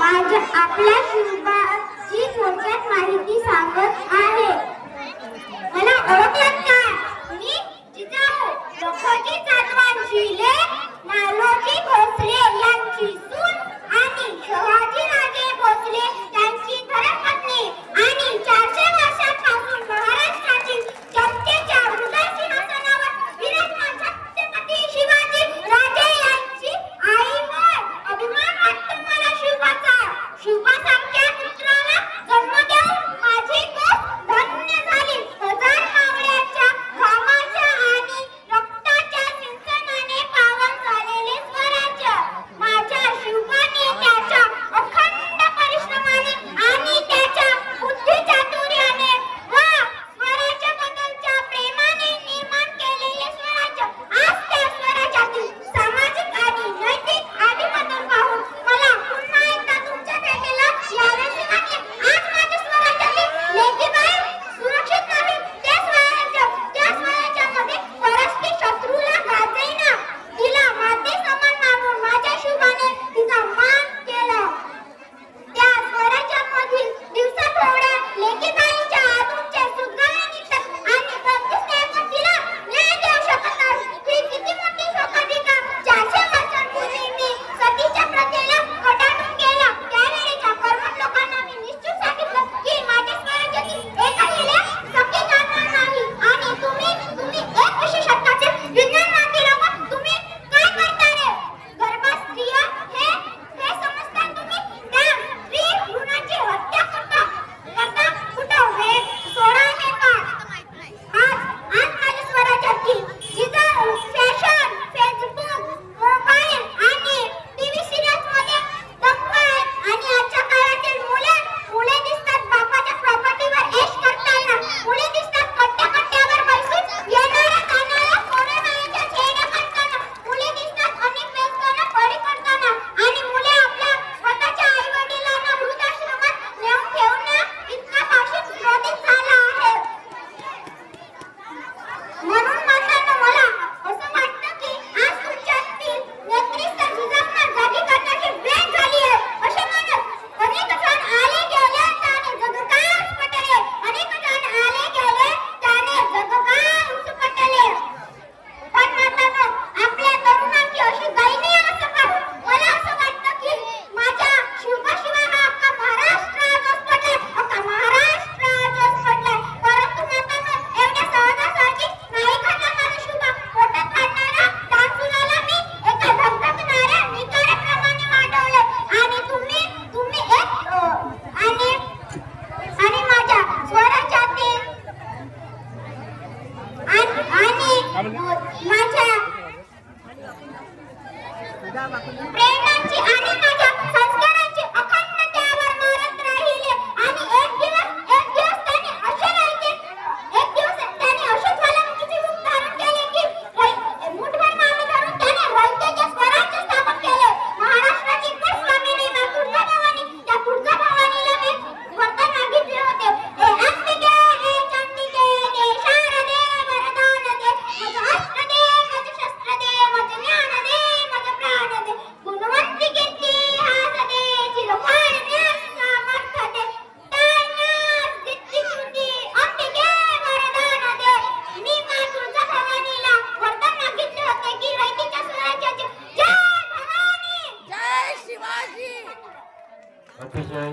माझ्या आपल्या शिल्पाची थोडक्यात माहिती सांगत आहे. मला ओळखलात का? मी जिजाऊ लखोजी चांदवांची लेक नालोजी भोसले यांची सून आणि शहाजी राजे भोसले यांची धर्मपत्नी आणि 400 वर्षांपासून महाराष्ट्रातील जनतेच्या हृदय सिंहासनावर विराजमान छत्रपती शिवाजी राजे यांची आई होय. अभिमान वाटतो मला शिवबाचा. शिवबासारख्या पुत्राला जन्म देऊन माझी गोष्ट धन्य झाली. हजार मावळ्यांच्या घामाच्या आणि रक्ताच्या सिंचनाने पावन झालेले स्वराज्य माझ्या शिवबाने त्याच्या अखंड परिश्रमाने आणि त्याच्या बुद्धिचातुर्याने व स्वराज्याबद्दलच्या प्रेमाने निर्माण केलेले स्वराज्य. आज त्या स्वराज्यातील सामाजिक आणि नैतिक आदीबद्दल पाहून मला पुन्हा एकदा तुमच्या भेटीला यावेसे वाटले. आज माझ्या स्वराज्यातील लेकीबाई सुरक्षित नाही. त्या स्वराज्यामध्ये परस्पर शत्रूला गाजेना. तिला माते समान मानून माझ्या शिवबाने तिचा मान केला. त्या स्वराज्यामधील दिवसा थोड्या लेकीबाईंच्या आतूनचे सुखाने निघतात आणि प्रत्येक तिला न्याय देऊ शकत नाही. ही किती मोठी शोकांतिका. 400 वर्षांपूर्वी मी सतीच्या प्रथेला कटाटून केला. त्यावेळेच्या कर्मठ लोकांना मी निश्चित सांगितलं की माझ्या स्वराज्यातील एकही लेक सखी जाणार नाही. आणि तुम्ही 21 शतकातील विज्ञानवादी लोक तुम्ही काय करता रे? गर्भात स्त्रिया हे समजता तुम्ही? त्या स्त्री भ्रूणाची हत्या करता कुठं वेळ सोडा आहे का? आज माझ्या स्वराज्यातील जिजाऊ फॅशन, फेसबुक, मोबाईल आणि टीव्ही सिरियल्स मध्ये दंग आहेत. आणि आजच्या काळातील मुले दिसतात बापाच्या प्रॉपर्टीवर ऐश करताना. मुले दिसतात कट्ट्यावर बसून येणाऱ्या जाणाऱ्या पोरेबाळाच्या चेहऱ्या काढताना. मुले दिसतात अनेक व्यसनांना बळी पडताना. आणि मुले आपल्या स्वतःच्या आई-वडिलांना वृद्धाश्रमात नेऊन ठेवण्या इतका फाशीत क्रोधित झाला आहे. म्हणून मातांनो, मला असं वाटतं की आज तुमच्यातील नेतृत्व जिजाऊंना जागी करण्याची वेळ झाली आहे. असे म्हणत अनेक जण आले गेले त्याने जग काय उसपटले. अनेक जण आले गेले त्याने जग काय उसपटले. पण मातांनो, आपल्या तरुणांची अशी दयनीय अवस्था पाहून मला असं वाटतं की माझ्या शिवबाशिवाय हा अख्खा महाराष्ट्र आज उसपटलाय. अख्खा महाराष्ट्र आज उसपटलाय. परंतु मातांनो, एवढ्या सहजासहजी नाही घडणार माझा शिवबा. पोटात काढणारा डान्सुलाला मी एका धगधगणाऱ्या निकाऱ्याप्रमाणे वाढवले. आणि तुम्ही आणि माझ्या स्वराज्यातील आणि माझ्या प्रेरणांची आणि माझ्या संस्कारांची अखंडतेवर मारत राहिले. आणि एक दिवस त्याने असे ज्वालामुखीचे रूप धारण केले की मुठभर मागे धरून त्याने रयतेचे स्वराज्य स्थापन केले. महाराष्ट्राची कुलस्वामिनी तुळजाभवानी, त्या तुळजाभवानीला मी वरदान मागितले होते. हे अंबिके, हे चंडिके, हे शारदे वरदान दे. मज अस्त्र दे, मज शस्त्र दे, मज ज्ञान दे, मज प्राण दे. गुणवंती कीर्ती हास दे, चिरकाळ ज्ञान सामर्थ्य दे. तारणास दित्ती कृती अंबिके वरदान दे. मी मा तुळजाभवानीला वरदान मागितले होते की रयतेच्या स्वराज्याचे जय भवानी, जय शिवाजी. अतिशय